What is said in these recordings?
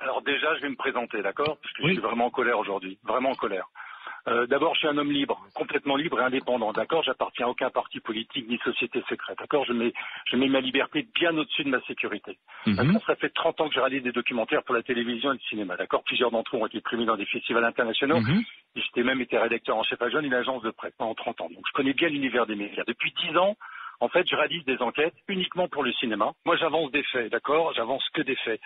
Alors déjà, je vais me présenter, d'accord? Parce que Oui. je suis vraiment en colère aujourd'hui, vraiment en colère. D'abord, je suis un homme libre, complètement libre et indépendant, d'accord? J'appartiens à aucun parti politique ni société secrète, d'accord? Je mets ma liberté bien au-dessus de ma sécurité. D'accord, ça fait 30 ans que je réalise des documentaires pour la télévision et le cinéma, d'accord? Plusieurs d'entre eux ont été primés dans des festivals internationaux. Et j'étais même été rédacteur en chef adjoint d'une agence de presse pendant 30 ans. Donc je connais bien l'univers des médias. Depuis 10 ans, en fait, je réalise des enquêtes uniquement pour le cinéma. Moi, j'avance des faits, d'accord? J'avance que des faits.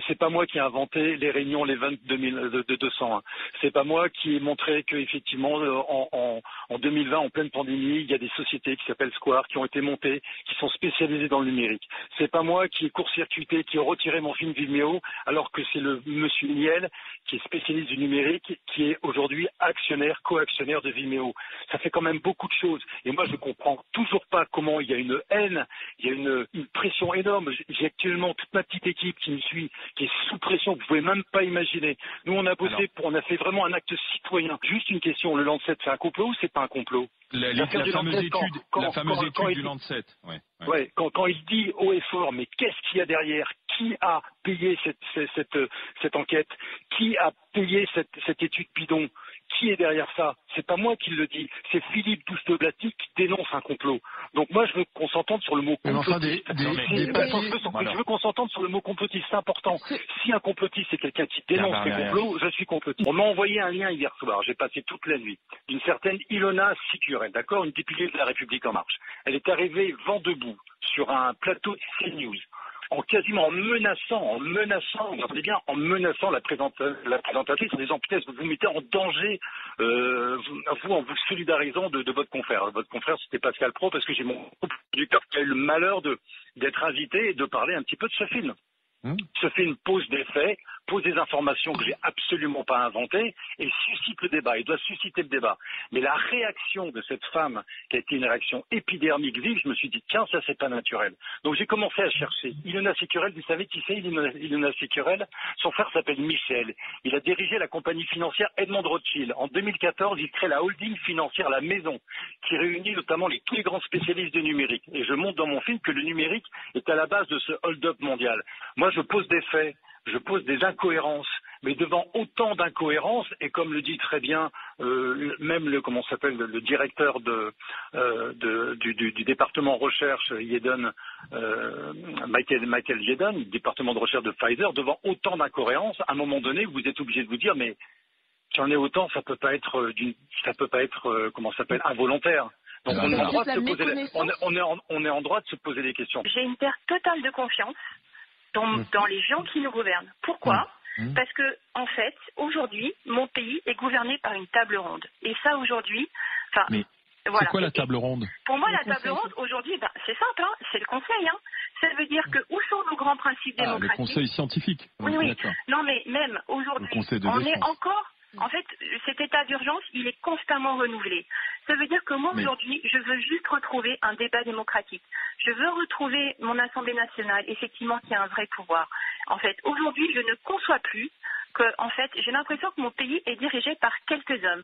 C'est pas moi qui ai inventé les réunions, les 22 000 de 201. C'est pas moi qui ai montré que effectivement, en 2020, en pleine pandémie, il y a des sociétés qui s'appellent Square, qui ont été montées, qui sont spécialisées dans le numérique. C'est pas moi qui ai court-circuité, qui ai retiré mon film Vimeo, alors que c'est le monsieur Niel, qui est spécialiste du numérique, qui est aujourd'hui actionnaire, co-actionnaire de Vimeo. Ça fait quand même beaucoup de choses. Et moi, je comprends toujours pas comment il y a une haine, il y a une pression énorme. J'ai actuellement toute ma petite équipe qui me suit, qui est sous pression, vous pouvez même pas imaginer. Nous, on a bossé on a fait vraiment un acte citoyen. Juste une question, le Lancet, c'est un complot ou c'est pas un complot? La fameuse étude du Lancet. Quand il dit haut et fort, mais qu'est-ce qu'il y a derrière? Qui a payé cette enquête? Qui a payé cette étude bidon? Qui est derrière ça? C'est pas moi qui le dis, c'est Philippe Douste-Blaty qui dénonce un complot. Donc moi je veux qu'on s'entende sur le mot complotiste. Je veux qu'on s'entende sur le mot complotiste, c'est important. Si un complotiste c'est quelqu'un qui dénonce les complots, je suis complotiste. On m'a envoyé un lien hier soir, j'ai passé toute la nuit, d'une certaine Ilona Sicurel, d'accord, une députée de la République En Marche. Elle est arrivée vent debout sur un plateau de CNews. Quasiment en menaçant, regardez bien, en menaçant la présentatrice en disant putain, vous vous mettez en danger, en vous solidarisant de votre confrère. Votre confrère, c'était Pascal Pro, parce que j'ai mon producteur qui a eu le malheur d'être invité et de parler un petit peu de ce film. Ce film pose des faits, pose des informations que j'ai absolument pas inventées et suscite le débat. Il doit susciter le débat. Mais la réaction de cette femme, qui a été une réaction épidermique vive, je me suis dit tiens, ça c'est pas naturel. Donc j'ai commencé à chercher. Ilona Sicurel, vous savez qui c'est Ilona Sicurel? Son frère s'appelle Michel. Il a dirigé la compagnie financière Edmond Rothschild. En 2014, il crée la holding financière La Maison, qui réunit notamment tous les grands spécialistes du numérique. Et je montre dans mon film que le numérique est à la base de ce hold-up mondial. Moi, je pose des faits, je pose des incohérences, mais devant autant d'incohérences, et comme le dit très bien même le directeur du département recherche Jeden, Michael Jeden, département de recherche de Pfizer, devant autant d'incohérences, à un moment donné, vous êtes obligé de vous dire, mais qu'il y en ait autant, ça peut pas être involontaire. Donc on est en droit de se poser des questions. J'ai une perte totale de confiance dans les gens qui nous gouvernent. Pourquoi? Parce que, en fait, aujourd'hui, mon pays est gouverné par une table ronde. Et ça, aujourd'hui, voilà. C'est quoi la table ronde? Pour moi, la table ronde, aujourd'hui, c'est simple, c'est le conseil. Ça veut dire que où sont nos grands principes démocratiques? Le conseil scientifique. Oui. Non, mais même aujourd'hui, on est encore... En fait, cet état d'urgence, il est constamment renouvelé. Ça veut dire que moi, aujourd'hui, je veux juste retrouver un débat démocratique. Je veux retrouver mon Assemblée nationale, effectivement, qui a un vrai pouvoir. En fait, aujourd'hui, je ne conçois plus que, en fait, j'ai l'impression que mon pays est dirigé par quelques hommes.